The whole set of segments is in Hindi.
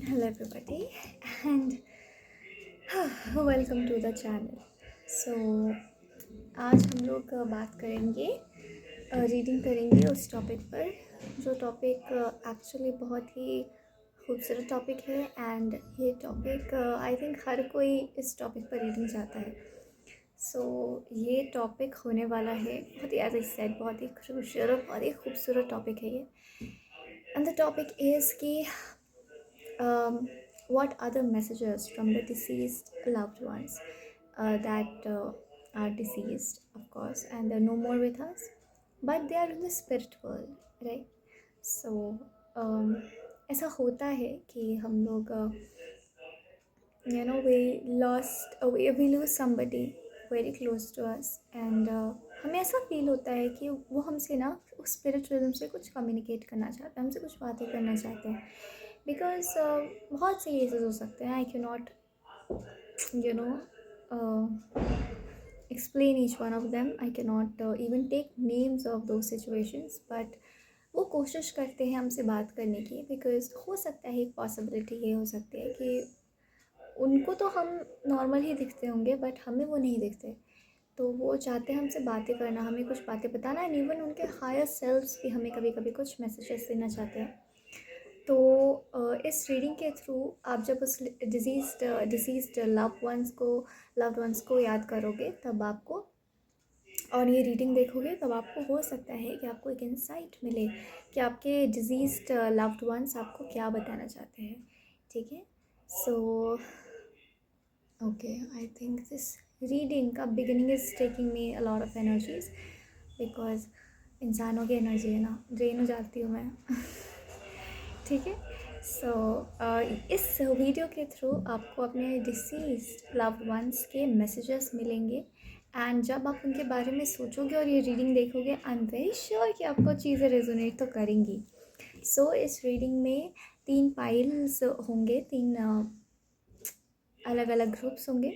Hello everybody and welcome to the channel. So आज हम लोग बात करेंगे रीडिंग करेंगे उस टॉपिक पर जो टॉपिक एक्चुअली बहुत ही खूबसूरत टॉपिक है एंड ये टॉपिक आई थिंक हर कोई इस टॉपिक पर रीडिंग चाहता है. सो ये टॉपिक होने वाला है बहुत ही एज आई सेड बहुत ही क्रूशियल और बहुत ही खूबसूरत टॉपिक है ये. एंड द टॉपिक इज़ कि what are the messages from the deceased loved ones that are deceased, of course, and they're no more with us, but they are in the spirit world, right? So ऐसा होता है कि हम लोग we lose somebody very close to us and हमें ऐसा फील होता है कि वो हमसे ना उस स्पिरिचुअलिज्म से कुछ कम्युनिकेट करना चाहते हैं, हमसे कुछ बातें करना चाहते हैं. बिकॉज बहुत से केसेस हो सकते हैं. आई can not you know explain each one of them. I cannot even take names of those situations, but वो कोशिश करते हैं हमसे बात करने की. बिकॉज हो सकता है एक पॉसिबिलिटी ये हो सकती है कि उनको तो हम नॉर्मल ही दिखते होंगे बट हमें वो नहीं दिखते. तो वो चाहते हैं हमसे बातें करना, हमें कुछ बातें बताना एंड इवन उनके हायर सेल्फ्स भी हमें कभी कभी कुछ मैसेजेस देना चाहते हैं. तो इस रीडिंग के थ्रू आप जब उस डिसीज्ड लव्ड वंस को याद करोगे तब आपको और ये रीडिंग देखोगे तब आपको हो सकता है कि आपको एक इंसाइट मिले कि आपके डिजीज्ड लव्ड वंस आपको क्या बताना चाहते हैं. ठीक है. So okay, I think this reading का beginning is taking me a lot of energies because इंसानों की एनर्जी है ना, ड्रेन हो जाती हूँ मैं. ठीक है. सो इस वीडियो के थ्रू आपको अपने डिसीज्ड लव्ड वंस के मैसेजेस मिलेंगे एंड जब आप उनके बारे में सोचोगे और ये रीडिंग देखोगे आई एम वेरी श्योर कि आपको चीज़ें रेजोनेट तो करेंगी. सो इस रीडिंग में 3 पाइल्स होंगे, 3 अलग अलग ग्रुप्स होंगे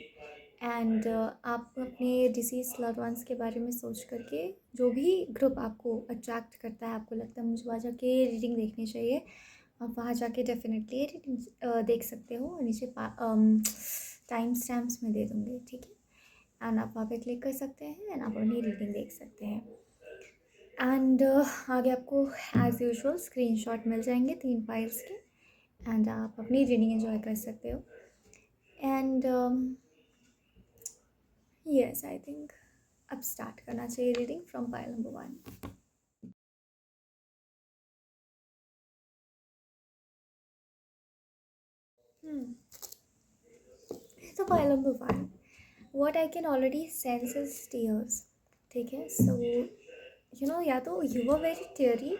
एंड आप अपने डिसीज लव्ड वंस के बारे में सोच करके जो भी ग्रुप आपको अट्रैक्ट करता है, आपको लगता है मुझे वहाँ जाके रीडिंग देखनी चाहिए, आप वहाँ जाके डेफिनेटली रीडिंग देख सकते हो. और नीचे टाइम स्टैम्प्स में दे दूँगी. ठीक है. एंड आप वहाँ पे क्लिक कर सकते हैं एंड आप अपनी रीडिंग देख सकते हैं. एंड आगे आपको एज़ यूजुअल स्क्रीनशॉट मिल जाएंगे 3 फाइल्स के एंड आप अपनी रीडिंग एंजॉय कर सकते हो. एंड यस, आई थिंक अब स्टार्ट करना चाहिए reading from pile number 1. So pile number 1, what I can already sense is tears. ठीक है. So या तो you were very teary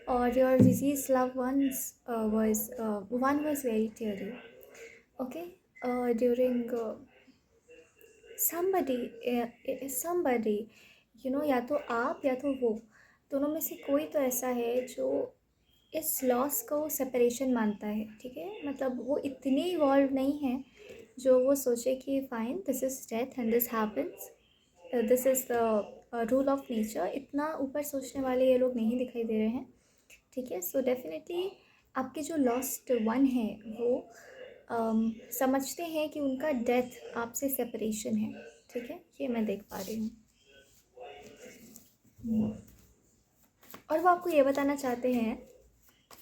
or your deceased loved ones one was very teary. Okay. During somebody या तो आप या तो वो दोनों में से कोई तो ऐसा है जो इस लॉस को सेपरेशन मानता है. ठीक है. मतलब वो इतने इवॉल्व नहीं है जो वो सोचे कि fine this is death and this happens, this is the rule of nature. इतना ऊपर सोचने वाले ये लोग नहीं दिखाई दे रहे हैं. ठीक है. सो डेफिनेटली आपके जो लॉस्ट वन है वो समझते हैं कि उनका डेथ आपसे सेपरेशन है. ठीक है. ये मैं देख पा रही हूँ. और वो आपको ये बताना चाहते हैं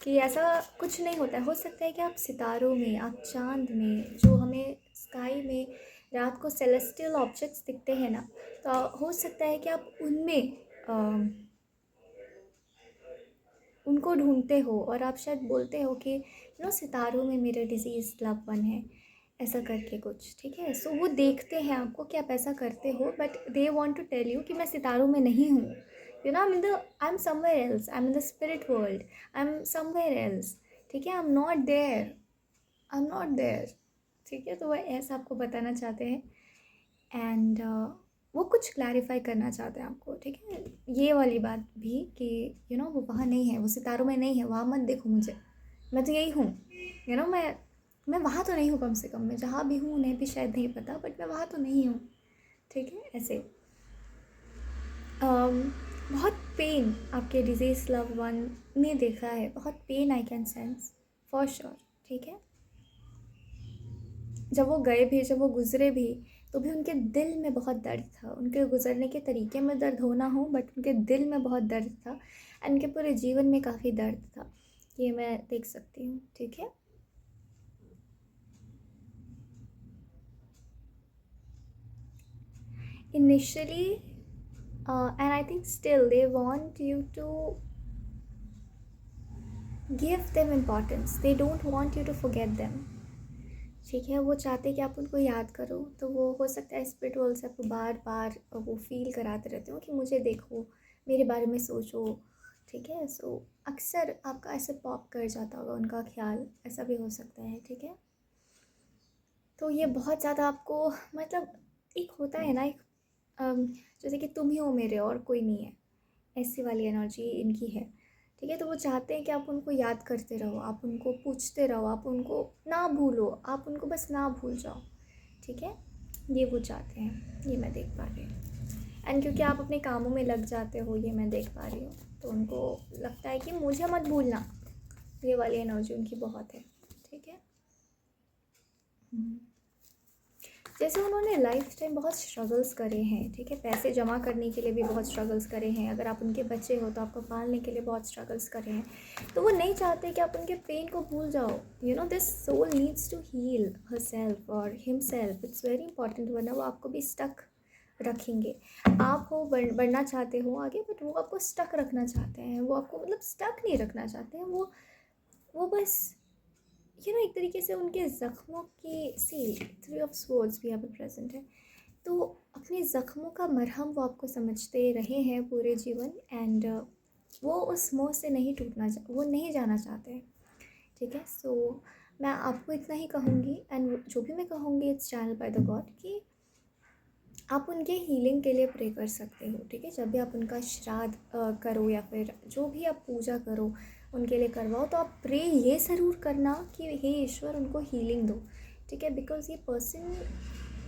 कि ऐसा कुछ नहीं होता है. हो सकता है कि आप सितारों में, आप चांद में, जो हमें स्काई में रात को सेलेस्टियल ऑब्जेक्ट्स दिखते हैं ना, तो हो सकता है कि आप उनमें उनको ढूंढते हो और आप शायद बोलते हो कि सितारों में मेरा डिजीज लव वन है, ऐसा करके कुछ. ठीक है. सो वो देखते हैं आपको कि आप ऐसा करते हो but they want to tell you कि मैं सितारों में नहीं हूँ. I am somewhere else, I am in the spirit world, I am somewhere else. ठीक है. I am not there. ठीक है. तो वह ऐसा आपको बताना चाहते हैं एंड वो कुछ क्लैरिफाई करना चाहते हैं आपको. ठीक है. ये वाली बात भी कि वो वहाँ नहीं है, वो सितारों में नहीं है, वहाँ मत देखो मुझे, मैं तो यही हूँ. मैं वहाँ तो नहीं हूँ. कम से कम मैं जहाँ भी हूँ उन्हें भी शायद नहीं पता बट मैं वहाँ तो नहीं हूँ. ठीक है. ऐसे बहुत पेन आपके डिजीज लव वन ने देखा है, बहुत pain I can sense for sure. ठीक है. जब वो गए भी, जब वो गुज़रे भी, तो भी उनके दिल में बहुत दर्द था। उनके गुज़रने के तरीके में दर्द होना हो, बट उनके दिल में बहुत दर्द था एंड उनके पूरे जीवन में काफ़ी दर्द था। ये मैं देख सकती हूँ, ठीक है। Initially and I think still they want you to give them importance, they don't want you to forget them, ठीक है। वो चाहते हैं कि आप उनको याद करो, तो वो हो सकता है स्पिरिट वर्ल्ड से आपको बार बार वो फील कराते रहते हो कि मुझे देखो, मेरे बारे में सोचो, ठीक है। सो अक्सर आपका ऐसे पॉप कर जाता होगा उनका ख्याल, ऐसा भी हो सकता है, ठीक है। तो ये बहुत ज़्यादा आपको, मतलब एक होता है ना, एक जैसे कि तुम ही हो मेरे और कोई नहीं है, ऐसी वाली एनर्जी इनकी है, ठीक है। तो वो चाहते हैं कि आप उनको याद करते रहो, आप उनको पूछते रहो, आप उनको ना भूलो, आप उनको बस ना भूल जाओ, ठीक है। ये वो चाहते हैं, ये मैं देख पा रही हूँ। एंड क्योंकि आप अपने कामों में लग जाते हो, ये मैं देख पा रही हूँ, तो उनको लगता है कि मुझे मत भूलना, ये वाली एनर्जी उनकी बहुत है, ठीक है। जैसे उन्होंने लाइफ टाइम बहुत स्ट्रगल्स करे हैं, ठीक है। पैसे जमा करने के लिए भी बहुत स्ट्रगल्स करे हैं, अगर आप उनके बच्चे हो तो आपको पालने के लिए बहुत स्ट्रगल्स करे हैं, तो वो नहीं चाहते कि आप उनके पेन को भूल जाओ। You know, this soul needs to heal herself और himself, it's very important, वरना वो आपको भी स्टक रखेंगे। आप हो बढ़ना चाहते हो आगे, बट वो आपको स्टक रखना चाहते हैं, वो आपको मतलब स्टक नहीं रखना चाहते हैं, वो बस एक तरीके से उनके ज़ख्मों की सी 3 ऑफ स्वॉर्ड्स भी यहाँ पे प्रेजेंट है, तो अपने ज़ख्मों का मरहम वो आपको समझते रहे हैं पूरे जीवन, एंड वो उस मोह से नहीं वो नहीं जाना चाहते, ठीक है। सो मैं आपको इतना ही कहूँगी, एंड जो भी मैं कहूँगी it's channel by the God, कि आप उनके हीलिंग के लिए प्रे कर सकते हो, ठीक है। जब भी आप उनका श्राद्ध करो या फिर जो भी आप पूजा करो उनके लिए करवाओ, तो आप प्रे ये ज़रूर करना कि हे ईश्वर उनको हीलिंग दो, ठीक है। बिकॉज़ ये पर्सन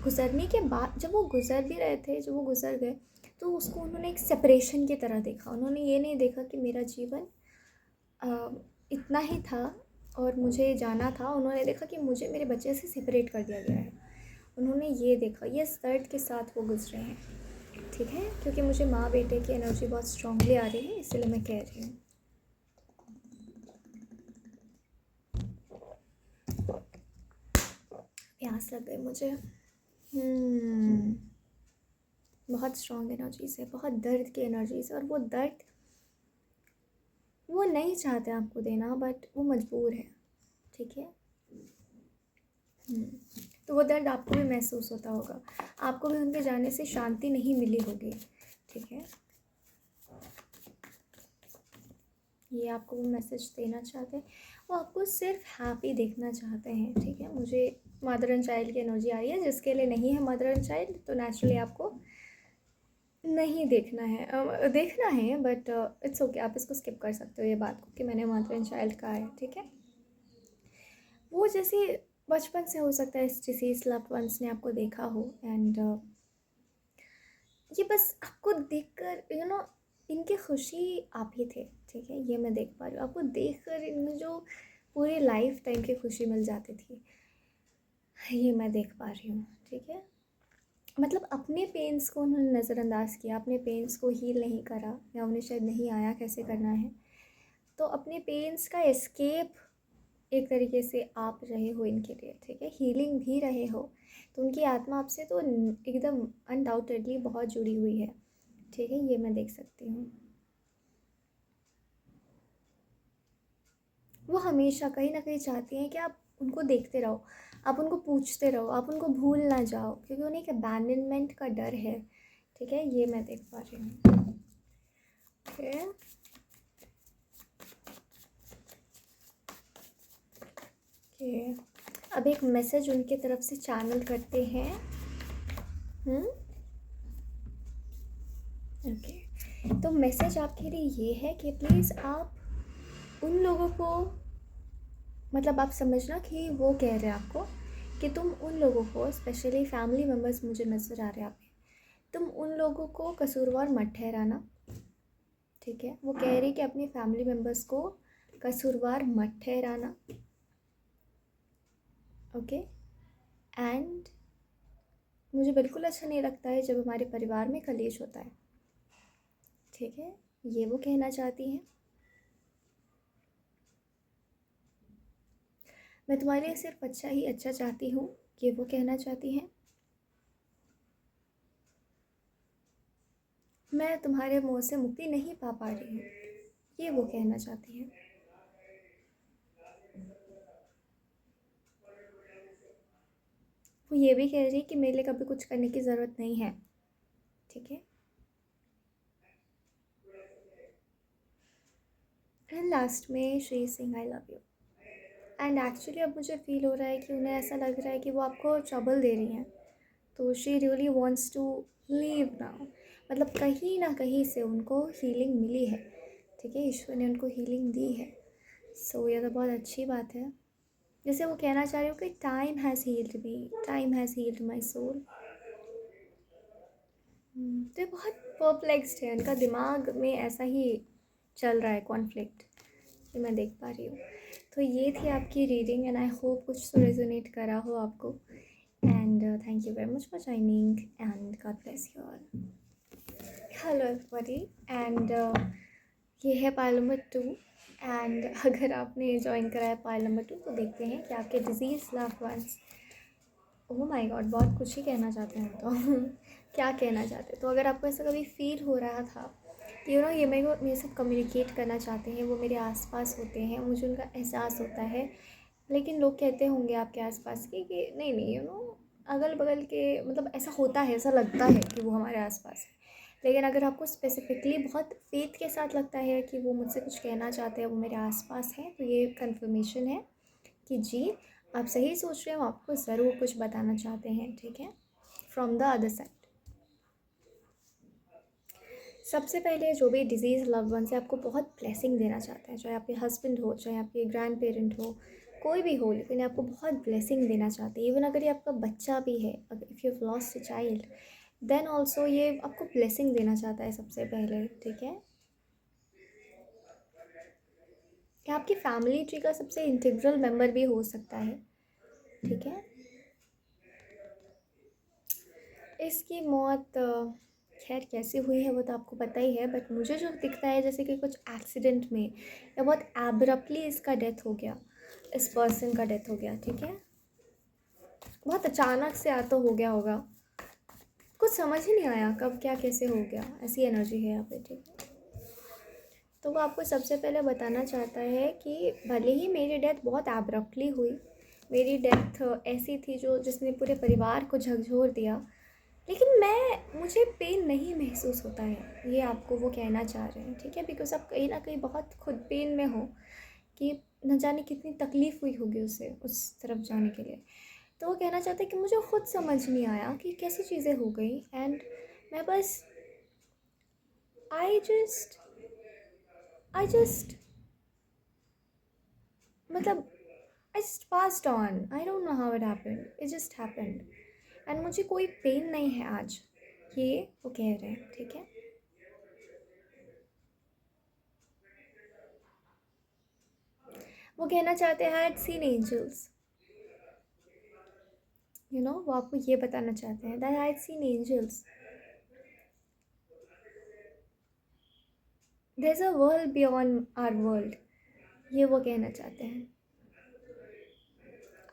गुज़रने के बाद, जब वो गुज़र भी रहे थे, जब वो गुज़र गए, तो उसको उन्होंने एक सेपरेशन की तरह देखा। उन्होंने ये नहीं देखा कि मेरा जीवन इतना ही था और मुझे जाना था, उन्होंने देखा कि मुझे मेरे बच्चे से सेपरेट कर दिया गया है। उन्होंने ये देखा, ये दर्द के साथ वो गुजरे हैं, ठीक है। क्योंकि मुझे माँ बेटे की एनर्जी बहुत स्ट्रांगली आ रही है, इसलिए मैं कह रही हूँ। प्यास लग गई मुझे। बहुत स्ट्रॉन्ग एनर्जीज है, बहुत दर्द की एनर्जीज है, और वो दर्द वो नहीं चाहते आपको देना, बट वो मजबूर है, ठीक है। तो वो दर्द आपको भी महसूस होता होगा, आपको भी उनके जाने से शांति नहीं मिली होगी, ठीक है। ये आपको वो मैसेज देना चाहते हैं, वो आपको सिर्फ हैप्पी देखना चाहते हैं, ठीक है। मुझे मदर एंड चाइल्ड की एनर्जी आ रही है, जिसके लिए नहीं है मदर एंड चाइल्ड, तो नेचुरली आपको नहीं देखना है, देखना है, बट इट्स ओके, आप इसको स्किप कर सकते हो ये बात को कि मैंने मदर एंड चाइल्ड कहा है, ठीक है। वो जैसे बचपन से हो सकता है इस डिसीज लव्ड वंस ने आपको देखा हो, एंड ये बस आपको देखकर इनकी खुशी आप ही थे, ठीक है। ये मैं देख पा रही हूँ, आपको देखकर इनमें जो पूरी लाइफ टाइम की खुशी मिल जाती थी, ये मैं देख पा रही हूँ, ठीक है। मतलब अपने पेन्स को उन्होंने नज़रअंदाज किया, अपने पेन्स को हील नहीं करा, या उन्हें शायद नहीं आया कैसे करना है, तो अपने पेन्स का एस्केप एक तरीके से आप रहे हो इनके लिए, ठीक है। हीलिंग भी रहे हो, तो उनकी आत्मा आपसे तो एकदम अनडाउटेडली बहुत जुड़ी हुई है, ठीक है। ये मैं देख सकती हूँ। वो हमेशा कहीं ना कहीं चाहती हैं कि आप उनको देखते रहो, आप उनको पूछते रहो, आप उनको भूल ना जाओ, क्योंकि उन्हें एक अबैंडनमेंट का डर है, ठीक है। ये मैं देख पा रही हूँ, ओके। अब एक मैसेज उनके तरफ से चैनल करते हैं। ओके, तो मैसेज आपके लिए ये है कि प्लीज़ आप उन लोगों को, मतलब आप समझना कि वो कह रहे हैं आपको कि तुम उन लोगों को, स्पेशली फैमिली मेम्बर्स मुझे नज़र आ रहे हैं आप, तुम उन लोगों को कसूरवार मत ठहराना, ठीक है। वो कह रही कि अपनी फैमिली मेम्बर्स को कसूरवार मत ठहराना, ओके। एंड मुझे बिल्कुल अच्छा नहीं लगता है जब हमारे परिवार में कलेश होता है, ठीक है। ये वो कहना चाहती हैं। मैं तुम्हारे लिए सिर्फ अच्छा ही अच्छा चाहती हूँ, ये वो कहना चाहती हैं। मैं तुम्हारे मोह से मुक्ति नहीं पा रही हूँ, ये वो कहना चाहती हैं। वो ये भी कह रही है कि मेरे लिए कभी कुछ करने की ज़रूरत नहीं है, ठीक है। एंड लास्ट में she Singh I love you. And actually अब मुझे फील हो रहा है कि उन्हें ऐसा लग रहा है कि वो आपको ट्रबल दे रही हैं, तो she really wants to leave now. मतलब कहीं ना कहीं से उनको हीलिंग मिली है, ठीक है। ईश्वर ने उनको हीलिंग दी है। सो ये तो बहुत अच्छी बात है। जैसे वो कहना चाह रही हो कि time has healed me, time has healed my soul. तो ये बहुत परप्लेक्स्ड है, उनका दिमाग में ऐसा ही चल रहा है कॉन्फ्लिक्ट, ये मैं देख पा रही हूँ। तो ये थी आपकी रीडिंग एंड आई होप कुछ तो रेजोनेट करा हो आपको। And thank you very much for joining and God bless you all. Hello everybody and ये है पाइल नंबर 2। एंड अगर आपने ज्वाइन करा है पाइल नंबर 2 तो देखते हैं कि आपके disease loved ones, oh my God, बहुत कुछ ही कहना चाहते हैं तो क्या कहना चाहते हैं। तो अगर आपको ऐसा कभी फील हो रहा था कि ये मेरे साथ कम्युनिकेट करना चाहते हैं, वो मेरे आसपास होते हैं, मुझे उनका एहसास होता है, लेकिन लोग कहते होंगे आपके आसपास के कि नहीं नहीं अगल बगल के, मतलब ऐसा होता है, ऐसा लगता है कि वो हमारे आसपास है। लेकिन अगर आपको स्पेसिफिकली बहुत फेथ के साथ लगता है कि वो मुझसे कुछ कहना चाहते हैं, वो मेरे आसपास हैं, तो ये कन्फर्मेशन है कि जी आप सही सोच रहे हो, आपको ज़रूर कुछ बताना चाहते हैं, ठीक है, फ्रॉम द अदर साइड। सबसे पहले जो भी डिजीज़ लव वन से आपको बहुत ब्लेसिंग देना चाहते हैं, चाहे आपके हस्बैंड हो, चाहे आपके ग्रैंड पेरेंट हो, कोई भी हो, लेकिन आपको बहुत ब्लेसिंग देना चाहते हैं। इवन अगर ये आपका बच्चा भी है, अगर if you have lost a child, then also ये आपको ब्लेसिंग देना चाहता है सबसे पहले, ठीक है। कि आपकी फैमिली ट्री का सबसे इंटीग्रल मेंबर भी हो सकता है, ठीक है। इसकी मौत खैर कैसे हुई है वो तो आपको पता ही है, बट मुझे जो दिखता है जैसे कि कुछ एक्सीडेंट में या बहुत एब्रप्टली इसका डेथ हो गया, इस पर्सन का डेथ हो गया, ठीक है। बहुत अचानक से तो हो गया होगा, कुछ समझ ही नहीं आया कब क्या कैसे हो गया, ऐसी एनर्जी है यहाँ पे, ठीक है। तो वो आपको सबसे पहले बताना चाहता है कि भले ही मेरी डेथ बहुत एब्रप्टली हुई, मेरी डेथ ऐसी थी जो जिसने पूरे परिवार को झकझोर दिया, लेकिन मुझे पेन नहीं महसूस होता है, ये आपको वो कहना चाह रहे हैं, ठीक है। बिकॉज आप कहीं ना कहीं बहुत खुद पेन में हो कि न जाने कितनी तकलीफ़ हुई होगी उसे उस तरफ जाने के लिए। तो वो कहना चाहते हैं कि मुझे खुद समझ नहीं आया कि कैसी चीज़ें हो गई, एंड मैं बस आई जस्ट आई जस्ट मतलब I just passed on, I don't know how it happened, it just happened, and मुझे कोई पेन नहीं है आज, ये वो कह रहे हैं, ठीक है। वो कहना चाहते हैं हैड सीन एंजल्स, वो आपको ये बताना चाहते हैं that I had seen angels, there is a world beyond our world, ये वो कहना चाहते हैं।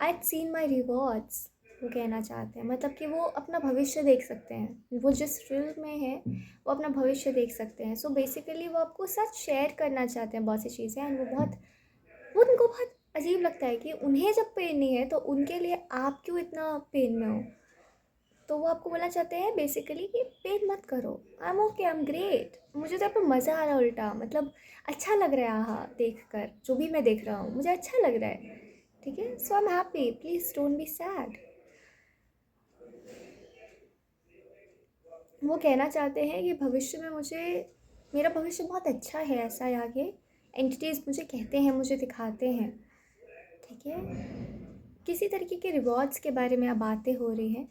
I had seen my rewards, वो कहना चाहते हैं, मतलब कि वो अपना भविष्य देख सकते हैं, वो जिस फील्ड में है वो अपना भविष्य देख सकते हैं। सो बेसिकली वो आपको सच शेयर करना चाहते हैं बहुत सी चीज़ें, एंड वो उनको बहुत अजीब लगता है कि उन्हें जब पेन नहीं है तो उनके लिए आप क्यों इतना पेन में हो। तो वो आपको बोलना चाहते हैं बेसिकली कि पेन मत करो, I am okay, I am great, मुझे तो यहाँ पे मज़ा आ रहा है, उल्टा मतलब अच्छा लग रहा है, हाँ देख कर जो भी मैं देख रहा हूँ मुझे अच्छा लग रहा है, ठीक है। So I am happy, please don't be sad. वो कहना चाहते हैं कि भविष्य में मेरा भविष्य बहुत अच्छा है, ऐसा है आगे एंटिटीज़ मुझे कहते हैं, मुझे दिखाते हैं, ठीक है। किसी तरीके के रिवॉर्ड्स के बारे में अब बातें हो रही हैं।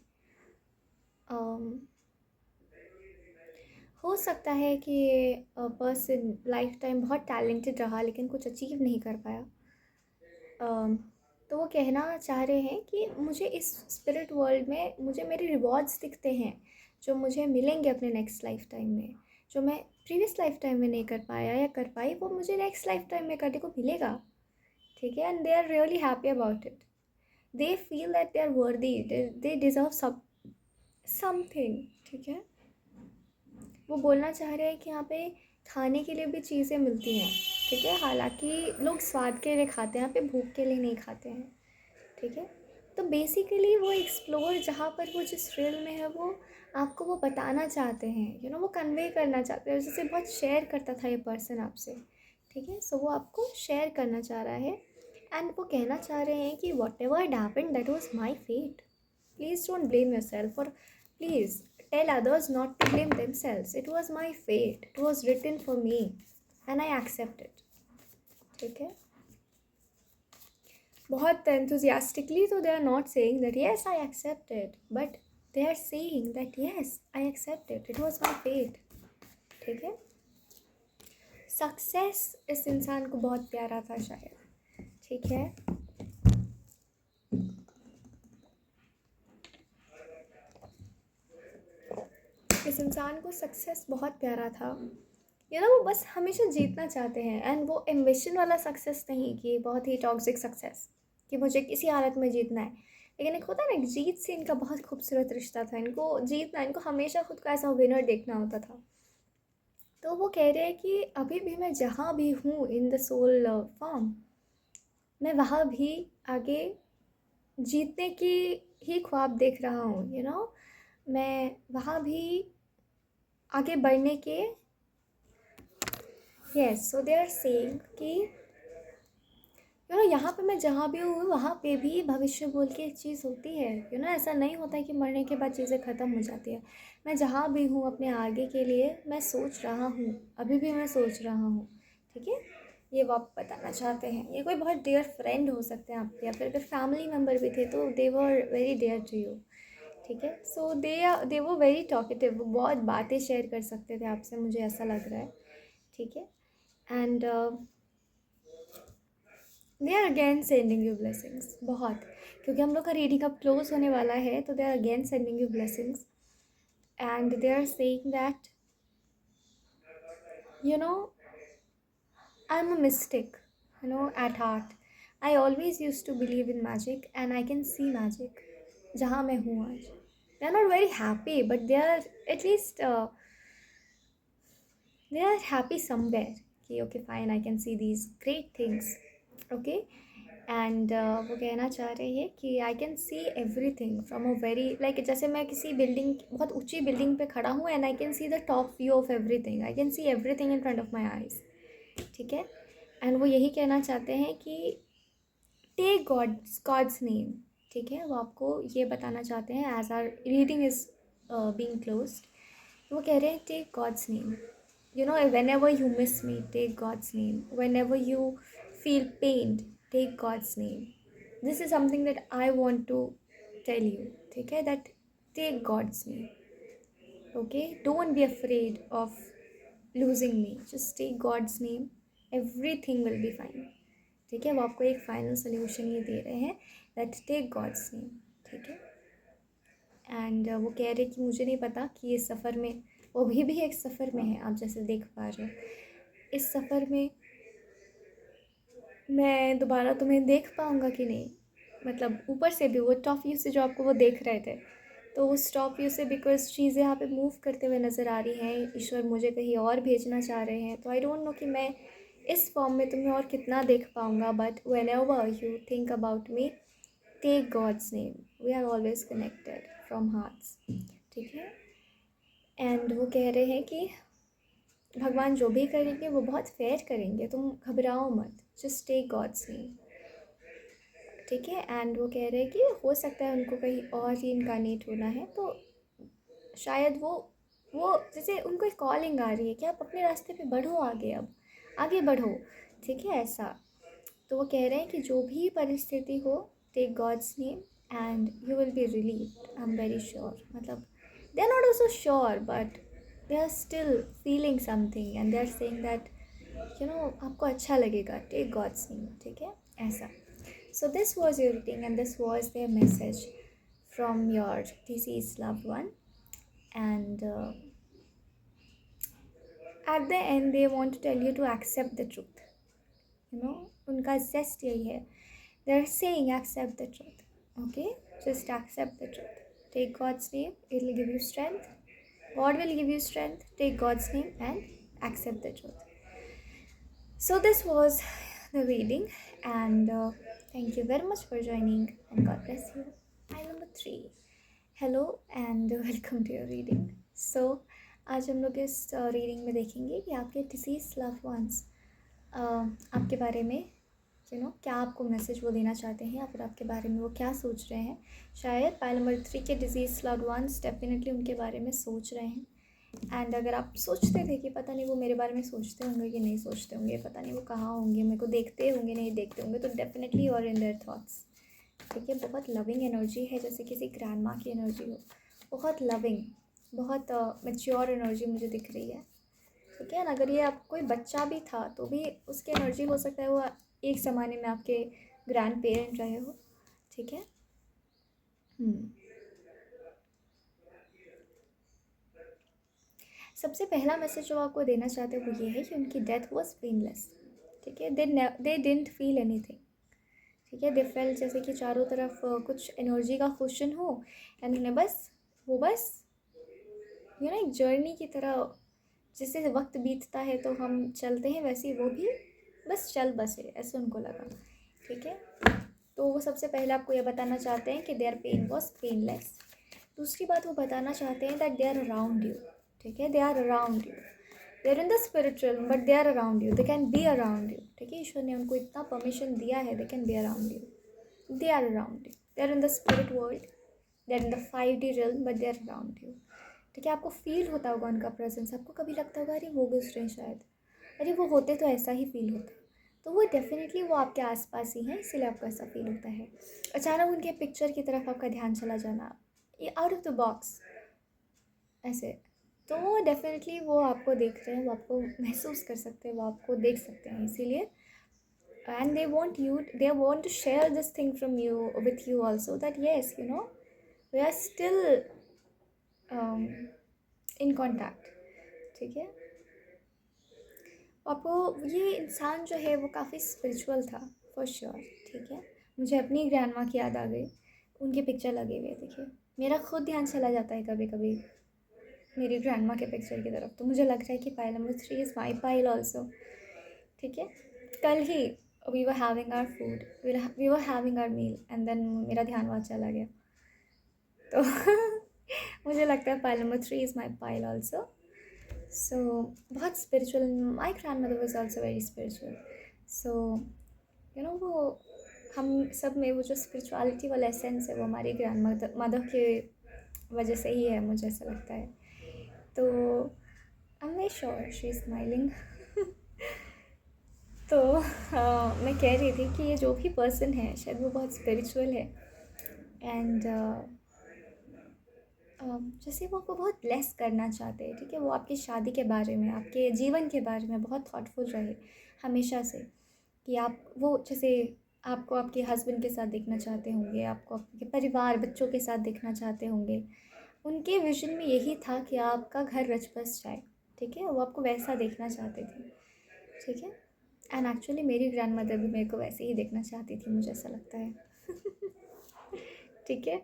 हो सकता है कि ये पर्सन लाइफ टाइम बहुत टैलेंटेड रहा लेकिन कुछ अचीव नहीं कर पाया, तो वो कहना चाह रहे हैं कि मुझे इस स्पिरिट वर्ल्ड में मुझे मेरे रिवॉर्ड्स दिखते हैं जो मुझे मिलेंगे अपने नेक्स्ट लाइफ टाइम में, जो मैं प्रीवियस लाइफ टाइम में नहीं कर पाया या कर पाई, वो मुझे नेक्स्ट लाइफ टाइम में करने को मिलेगा, ठीक है। And they are really happy about it, they feel that they are worthy, they deserve something, ठीक है। वो बोलना चाह रहे हैं कि यहाँ पे खाने के लिए भी चीज़ें मिलती हैं, ठीक है। हालांकि लोग स्वाद के लिए खाते हैं, यहाँ पे भूख के लिए नहीं खाते हैं, ठीक है। तो बेसिकली वो एक्सप्लोर जहाँ पर वो जिस फील्ड में है वो आपको वो बताना चाहते हैं, वो कन्वे करना चाहते हैं, जैसे बहुत शेयर करता था ये पर्सन आपसे, ठीक है। सो वो आपको शेयर करना चाह रहा है एंड वो कहना चाह रहे हैं कि whatever had happened that was my fate, please don't blame yourself, और please tell others not to blame themselves. It was my fate. It was written for me and I accept it. ठीक है। बहुत enthusiastically तो they are not saying that yes I accept it, but they are saying that yes I accept it. It was my fate. ठीक है। सक्सेस इस इंसान को बहुत प्यारा था शायद, ठीक है। इस इंसान को सक्सेस बहुत प्यारा था, वो बस हमेशा जीतना चाहते हैं। एंड वो एम्बिशन वाला सक्सेस नहीं कि बहुत ही टॉक्सिक सक्सेस कि मुझे किसी हालत में जीतना है, लेकिन एक होता है ना, एक जीत से इनका बहुत खूबसूरत रिश्ता था, इनको जीतना, इनको हमेशा खुद का ऐसा विनर देखना होता था। तो वो कह रहे हैं कि अभी भी मैं जहाँ भी हूँ इन द सोल फॉर्म, मैं वहाँ भी आगे जीतने की ही ख्वाब देख रहा हूँ, मैं वहाँ भी आगे बढ़ने के, yes. So they are saying कि यहाँ पे मैं जहाँ भी हूँ वहाँ पे भी भविष्य बोल के एक चीज़ होती है, ऐसा नहीं होता है कि मरने के बाद चीज़ें ख़त्म हो जाती है। मैं जहाँ भी हूँ अपने आगे के लिए मैं सोच रहा हूँ, अभी भी मैं सोच रहा हूँ, ठीक है। ये वो आप बताना चाहते हैं। ये कोई बहुत डियर फ्रेंड हो सकते हैं आपके, या फिर अगर फैमिली मेम्बर भी थे तो they were very dear to you, ठीक है। सो दे वो वेरी टॉकेटिव, वो बहुत बातें शेयर कर सकते थे आपसे, मुझे ऐसा लग रहा है, ठीक है। And they are again sending you blessings, बहुत, क्योंकि हम लोग का रीडिंग अब क्लोज होने वाला है, तो they are again sending you blessings and they are saying that I am a mistake, at heart I always use to believe in magic and I can see magic जहाँ मैं हूँ आज। They are not very happy but they are at least they are happy somewhere कि okay fine I can see these great things, okay। And वो कहना चाह रहे हैं कि आई can see everything from a very, like जैसे मैं किसी बिल्डिंग, बहुत ऊंची बिल्डिंग पे खड़ा हूँ and I can see the top view of everything, I can see everything in front of my eyes, ठीक है। एंड वो यही कहना चाहते हैं कि टेक गॉड्स नेम, ठीक है। वो आपको ये बताना चाहते हैं as our reading is being closed. वो कह रहे हैं take God's name, whenever you miss me, take God's name. Whenever you feel pained, take God's name. This is something that I want to tell you, ठीक है, that take God's name, okay। Don't be afraid of losing me, just take God's name, everything will be fine, ठीक है। वो आपको एक फाइनल सोल्यूशन ये दे रहे हैं, that take God's name, ठीक है। एंड वो कह रहे कि मुझे नहीं पता कि इस सफ़र में, वो भी एक सफ़र में है, आप जैसे देख पा रहे हो, इस सफ़र में मैं दोबारा तुम्हें देख पाऊँगा कि नहीं, मतलब ऊपर से भी वो टॉप व्यू से जो आपको वो देख रहे थे, तो उस टॉप व्यू से बिकॉज चीज़ें यहाँ पे मूव करते हुए नज़र आ रही हैं, ईश्वर मुझे कहीं और भेजना चाह रहे हैं, तो आई डोंट नो कि मैं इस फॉर्म में तुम्हें और कितना देख पाऊँगा, but whenever you think about me, take God's name, we are always connected from hearts, ठीक है। एंड वो कह रहे हैं कि भगवान जो भी करेंगे वो बहुत फेयर करेंगे, तुम घबराओ मत, जस्ट टेक गॉड्स नेम, ठीक है। एंड वो कह रहे हैं कि हो सकता है उनको कहीं और ही इनकारनेट होना है, तो शायद वो जैसे उनको एक कॉलिंग आ रही है कि आप अपने रास्ते पे बढ़ो आगे, अब आगे बढ़ो, ठीक है, ऐसा। तो वो कह रहे हैं कि जो भी परिस्थिति हो, take God's name and you will be relieved, I am very sure, मतलब they are not also sure but they are still feeling something and they are saying that आपको अच्छा लगेगा, टेक गॉड्स नेम, ठीक है, ऐसा। So this was your reading, and this was their message from your deceased loved one. And at the end they want to tell you to accept the truth. उनका zest यही है. They're saying accept the truth. Okay, just accept the truth. Take God's name, it will give you strength. God will give you strength. Take God's name and accept the truth. So this was the reading, and thank you very much for joining, and God bless you. Pile number 3. Hello and welcome to your reading. So आज हम लोग इस रीडिंग में देखेंगे कि आपके डिसीज लव्ड वंस आपके बारे में क्या आपको मैसेज वो देना चाहते हैं, या फिर आपके बारे में वो क्या सोच रहे हैं. शायद पाइल नंबर 3 के डिजीज लव्ड वंस डेफिनेटली उनके बारे में सोच रहे हैं. एंड अगर आप सोचते थे कि पता नहीं वो मेरे बारे में सोचते होंगे कि नहीं सोचते होंगे, पता नहीं वो कहाँ होंगे, मेरे को देखते होंगे नहीं देखते होंगे, तो definitely you are in their thoughts. ठीक है, बहुत लविंग एनर्जी है, जैसे किसी ग्रैंड माँ की एनर्जी हो. बहुत लविंग, बहुत मैच्योर एनर्जी मुझे दिख रही है. ठीक है, अगर ये आप कोई बच्चा भी था तो भी उसकी एनर्जी हो सकता है वो एक ज़माने में आपके ग्रैंड पेरेंट रहे हो. ठीक है. सबसे पहला मैसेज जो आपको देना चाहते हो वो ये है कि उनकी डेथ वॉज पेनलेस. ठीक है, दे डिडंट फील एनीथिंग. ठीक है, दे फेल जैसे कि चारों तरफ कुछ एनर्जी का क्वेश्चन हो, एंड उन्हें बस एक जर्नी की तरह, जैसे वक्त बीतता है तो हम चलते हैं, वैसे वो भी बस चल बसे, ऐसे उनको लगा. ठीक है, तो वो सबसे पहले आपको ये बताना चाहते हैं कि देयर पेन वॉज पेनलेस. दूसरी बात वो बताना चाहते हैं that they are around you. ठीक है, they are around you, they are in the spiritual but they are around you, they can be around you. ठीक है, ईश्वर ने उनको इतना परमिशन दिया है, they can be around you, they are around you, they are in the spirit वर्ल्ड, दे आर इन द 5D realm but they are around you. ठीक है, आपको फील होता होगा उनका प्रेजेंस, आपको कभी लगता होगा अरे वो गुजरे शायद, अरे वो होते तो ऐसा ही फील होता. तो वो डेफिनेटली वो आपके आसपास ही हैं, इसीलिए आपको ऐसा फील होता है. अचानक उनके पिक्चर की तरफ आपका ध्यान चला जाना, ये आउट ऑफ द बॉक्स ऐसे, तो वो डेफिनेटली वो आपको देख रहे हैं, वो आपको महसूस कर सकते हैं, वो आपको देख सकते हैं, इसीलिए. And they want to share this thing from you with you also, that yes we are still in contact. ठीक है, आपको ये इंसान जो है वो काफ़ी स्पिरिचुअल था फॉर श्योर. ठीक है, मुझे अपनी ग्रैंड माँ की याद आ गई, उनके पिक्चर लगे हुए. देखिए, मेरा खुद ध्यान चला जाता है कभी कभी मेरी ग्रैंड माँ के पिक्चर की तरफ, तो मुझे लग रहा है कि pile number 3 is my pile also. ठीक है, कल ही we were having our food, we were having our meal, and then मेरा ध्यान वहाँ चला गया. तो मुझे लगता है pile number 3 is my pile also. So बहुत spiritual, my grandmother was also very spiritual. So वो हम सब में वो जो स्पिरिचुअलिटी वाला एसेंस है वो हमारी ग्रैंड मदर के वजह से ही है, मुझे ऐसा लगता है. तो आई am very sure she is smiling. तो मैं कह रही थी कि ये जो भी पर्सन है शायद वो बहुत स्पिरिचुअल है, एंड जैसे वो आपको बहुत ब्लेस करना चाहते हैं. ठीक है, वो आपकी शादी के बारे में, आपके जीवन के बारे में बहुत थॉटफुल रहे हमेशा से, कि आप वो जैसे आपको आपके हस्बैंड के साथ देखना चाहते होंगे, आपको आपके परिवार बच्चों के साथ देखना चाहते होंगे. उनके विजन में यही था कि आपका घर रच बस जाए. ठीक है, वो आपको वैसा देखना चाहते थे. ठीक है, एंड एक्चुअली मेरी ग्रैंड मदर भी मेरे को वैसे ही देखना चाहती थी, मुझे ऐसा लगता है. ठीक है,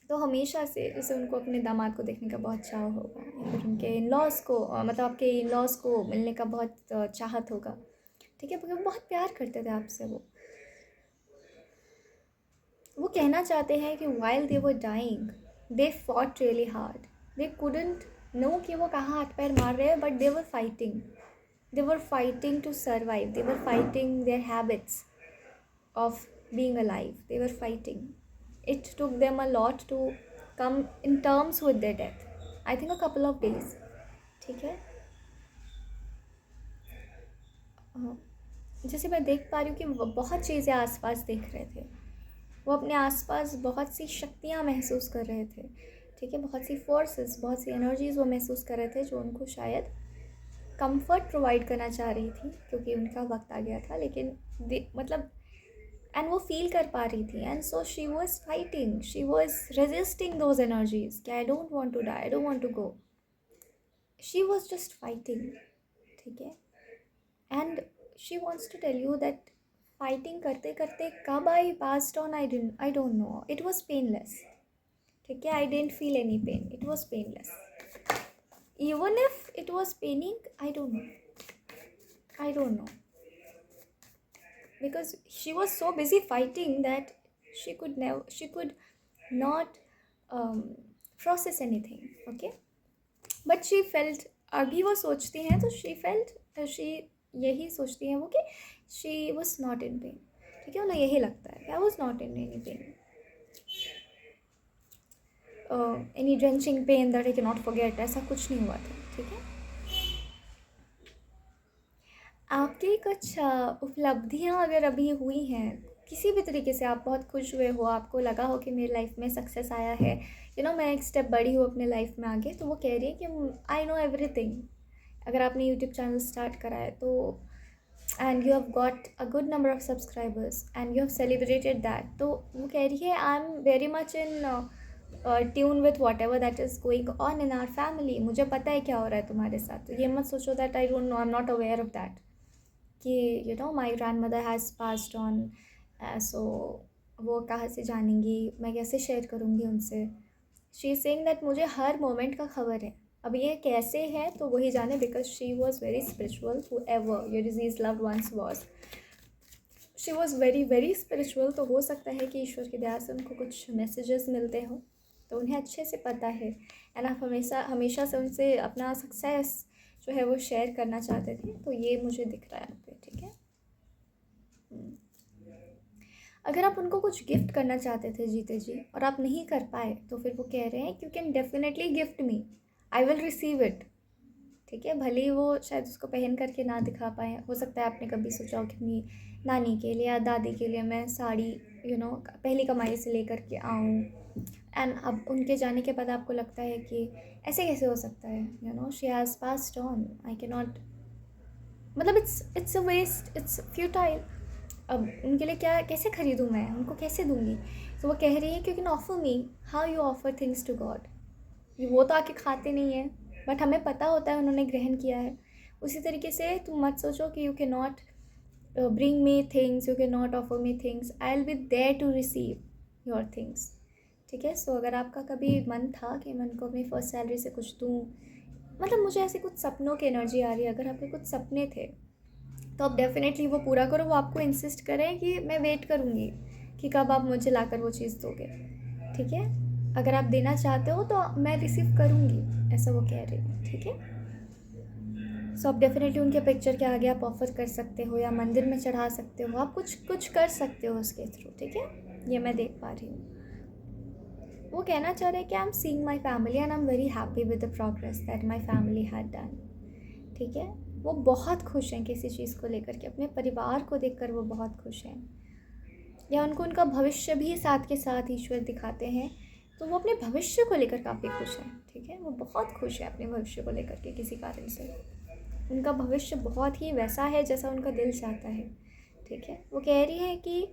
तो हमेशा से जैसे उनको अपने दामाद को देखने का बहुत चाव होगा, या फिर उनके इन लॉज को मतलब आपके इन लॉज को मिलने का बहुत चाहत होगा. ठीक है, क्योंकि वो बहुत प्यार करते थे आपसे. वो कहना चाहते हैं कि while they were dying they fought really hard, they couldn't know कि वो कहाँ हाथ पैर मार रहे हैं, but they were fighting to survive, they were fighting their habits of being alive, they were fighting. It took them a lot to come in terms with their death. I think a couple of days. ठीक है, जैसे मैं देख पा रही हूँ कि वो बहुत चीज़ें आसपास देख रहे थे, वो अपने आसपास बहुत सी शक्तियाँ महसूस कर रहे थे. ठीक है, बहुत सी फोर्सेस, बहुत सी एनर्जीज़ वो महसूस कर रहे थे जो उनको शायद कंफर्ट प्रोवाइड करना चाह रही थी, क्योंकि उनका वक्त आ गया था. लेकिन मतलब एंड वो फील कर पा रही थी, and so she was fighting, she was resisting those energies कि I don't want to die, I don't want to go, she was just fighting, ठीक है। And she wants to tell you that fighting करते करते कब I passed on, I don't know, it was painless, ठीक है। I didn't feel any pain, it was painless, even if it was paining, I don't know, because she was so busy fighting that she could not process anything, okay, but she felt, अभी वो सोचती हैं तो she यही सोचती हैं वो कि she was not in pain, ठीक है, उन्हें यही लगता है I was not in any pain, any drenching pain that I cannot forget, ऐसा कुछ नहीं हुआ था, ठीक है। आपकी कुछ उपलब्धियाँ अगर अभी हुई हैं किसी भी तरीके से, आप बहुत खुश हुए हो, आपको लगा हो कि मेरी लाइफ में सक्सेस आया है, मैं एक स्टेप बढ़ी हूँ अपने लाइफ में आगे, तो वो कह रही है कि आई नो एवरीथिंग। अगर आपने यूट्यूब चैनल स्टार्ट करा है तो and you have got a good number of subscribers and you have celebrated that, तो वो कह रही है I am very much in tune with whatever that is going on in our family, मुझे पता है क्या हो रहा है तुम्हारे साथ, तो ये मत सोचो that I don't know, I am not aware of that कि my grandmother has passed on, so वो कहाँ से जानेंगी, मैं कैसे शेयर करूँगी उनसे। शी इज़ सेइंग दैट मुझे हर मोमेंट का खबर है, अब ये कैसे है तो वही जाने, because she was very spiritual, who ever your disease loved ones was, she was very very spiritual, तो हो सकता है कि ईश्वर की दया से उनको कुछ मैसेजेस मिलते हों, तो उन्हें अच्छे से पता है, एंड आप हमेशा से उनसे अपना सक्सेस जो है वो शेयर करना चाहते थे, तो ये मुझे दिख रहा है यहाँ पे, ठीक है। अगर आप उनको कुछ गिफ्ट करना चाहते थे जीते जी और आप नहीं कर पाए, तो फिर वो कह रहे हैं you can definitely gift me, I will receive it, ठीक है। भले ही वो शायद उसको पहन करके ना दिखा पाए, हो सकता है आपने कभी सोचा हो कि अपनी नानी के लिए या दादी के लिए मैं साड़ी पहली कमाई से लेकर के आऊँ, एंड अब उनके जाने के बाद आपको लगता है कि ऐसे कैसे हो सकता है, she has passed on, I can not, मतलब it's a waste, it's futile, अब उनके लिए क्या कैसे ख़रीदूँ मैं, उनको कैसे दूँगी। तो वो कह रही है कि you can offer me how you offer things to God, वो तो आके खाते नहीं हैं बट हमें पता होता है उन्होंने ग्रहण किया है, उसी तरीके से तुम मत सोचो कि you can not bring me things, you can not offer me things, I will be there to receive your things, ठीक है। सो अगर आपका कभी मन था कि मैं उनको अपनी फर्स्ट सैलरी से कुछ दूँ, मतलब मुझे ऐसे कुछ सपनों की एनर्जी आ रही है, अगर आपके कुछ सपने थे तो आप डेफिनेटली वो पूरा करो, वो आपको इंसिस्ट करें कि मैं वेट करूँगी कि कब आप मुझे लाकर वो चीज़ दोगे, ठीक है। अगर आप देना चाहते हो तो मैं रिसीव करूँगी, ऐसा वो कह रही है, ठीक है। सो आप डेफिनेटली उनके पिक्चर के आगे आप ऑफ़र कर सकते हो या मंदिर में चढ़ा सकते हो, आप कुछ कर सकते हो उसके थ्रू, ठीक है। ये मैं देख पा रही हूँ। वो कहना चाह रहे हैं कि I am seeing my family and I am very happy with the progress that my family had done, ठीक है। वो बहुत खुश हैं किसी चीज़ को लेकर के, अपने परिवार को देखकर वो बहुत खुश हैं, या उनको उनका भविष्य भी साथ के साथ ईश्वर दिखाते हैं, तो वो अपने भविष्य को लेकर काफ़ी खुश हैं, ठीक है। वो बहुत खुश है अपने भविष्य को लेकर के, किसी कारण से उनका भविष्य बहुत ही वैसा है जैसा उनका दिल चाहता है, ठीक है। वो कह रही है कि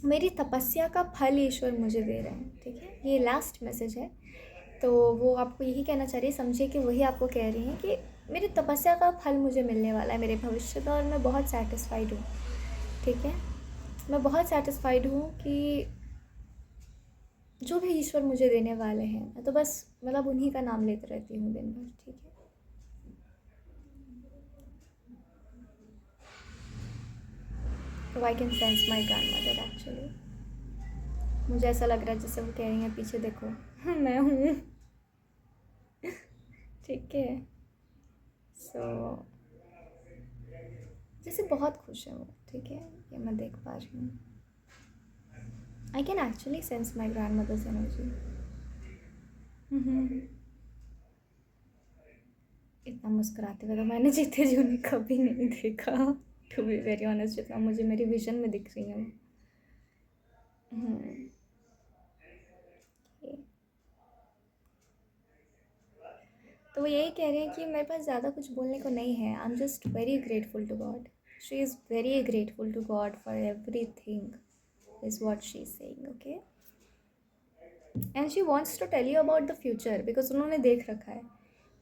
मेरी तपस्या का फल ईश्वर मुझे दे रहे हैं, ठीक है। ये लास्ट मैसेज है, तो वो आपको यही कहना चाह रही है, समझिए कि वही आपको कह रही हैं कि मेरी तपस्या का फल मुझे मिलने वाला है मेरे भविष्य का, और मैं बहुत सेटिस्फाइड हूँ, ठीक है। मैं बहुत सेटिस्फाइड हूँ कि जो भी ईश्वर मुझे देने वाले हैं, मैं तो बस मतलब उन्हीं का नाम लेते रहती हूँ दिन भर, ठीक है। तो आई can sense my grand mother actually, मुझे ऐसा लग रहा है जैसे वो कह रही हैं पीछे देखो मैं हूँ, ठीक है। सो जैसे बहुत खुश है वो, ठीक है, ये मैं देख पा रही हूँ। I can actually sense my grandmother's energy. इतना मुस्कुराते हुए तो मैंने जीते जी उन्हें कभी नहीं देखा, टू बी वेरी ऑनेस्ट, जितना मुझे मेरी विजन में दिख रही है। तो वो यही कह रहे हैं कि मेरे पास ज़्यादा कुछ बोलने को नहीं है, I am just very grateful to God, she is very grateful to God for everything, is what she's saying. Okay, and she wants to tell you about the future because उन्होंने देख रखा है,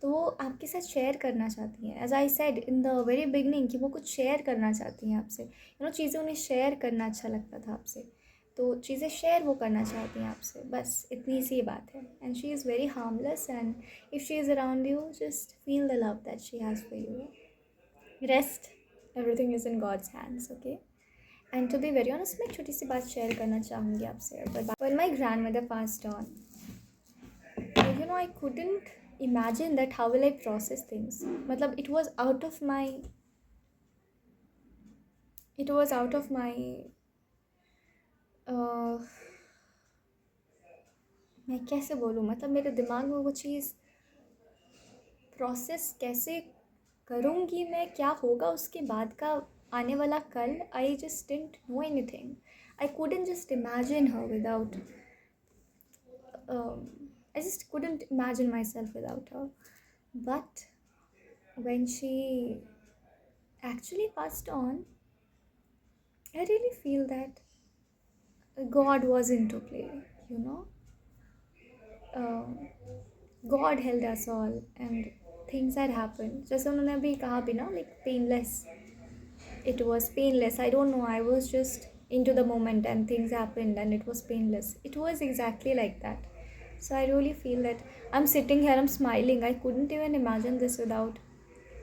तो वो आपके साथ शेयर करना चाहती हैं. As I said in the very beginning कि वो कुछ शेयर करना चाहती हैं आपसे. यू नो, चीज़ें उन्हें शेयर करना अच्छा लगता था आपसे, तो चीज़ें शेयर वो करना चाहती हैं आपसे, बस इतनी सी बात है. And she is very harmless, and if she is around you just feel the love that she has for you. Rest, everything is in God's hands. Okay, and to be very honest, मैं एक छोटी सी बात शेयर करना चाहूँगी आपसे. When my grandmother passed on, you know, I couldn't imagine that how will I process things. मतलब it was out of my मैं कैसे बोलूँ, मतलब मेरे दिमाग में वो चीज़ प्रोसेस कैसे करूँगी मैं, क्या होगा उसके बाद का आने वाला कल. I just didn't know anything. I couldn't just imagine her without I just couldn't imagine myself without her. But when she actually passed on, I really feel that God was into play, you know. God held us all and things had happened. जैसे उन्होंने अभी कहा भी ना, like painless. It was painless. I don't know. I was just into the moment and things happened and it was painless. It was exactly like that. So I really feel that I'm sitting here, I'm smiling. I couldn't even imagine this without,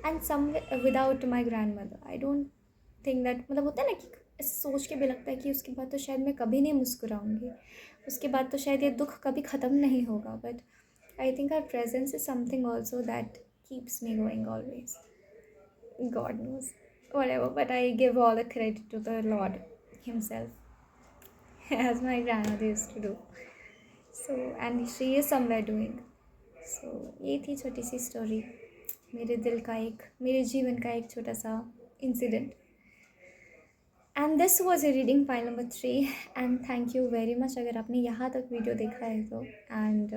and some without my grandmother. I don't think that, मतलब होता है ना कि ऐसे सोच के भी लगता है कि उसके बाद तो शायद मैं कभी नहीं मुस्कुराऊंगी, उसके बाद तो शायद ये दुख कभी ख़त्म नहीं होगा. But I think her presence is something also that keeps me going always. God knows whatever, but I give all the credit to the Lord himself as my grandmother used to do. So and she is somewhere doing. So ये थी छोटी सी स्टोरी, मेरे दिल का एक, मेरे जीवन का एक छोटा सा incident. And this was a reading file number 3. And thank you very much अगर आपने यहाँ तक वीडियो देखा है तो. And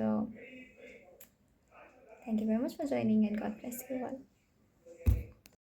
thank you very much for joining and God bless you all.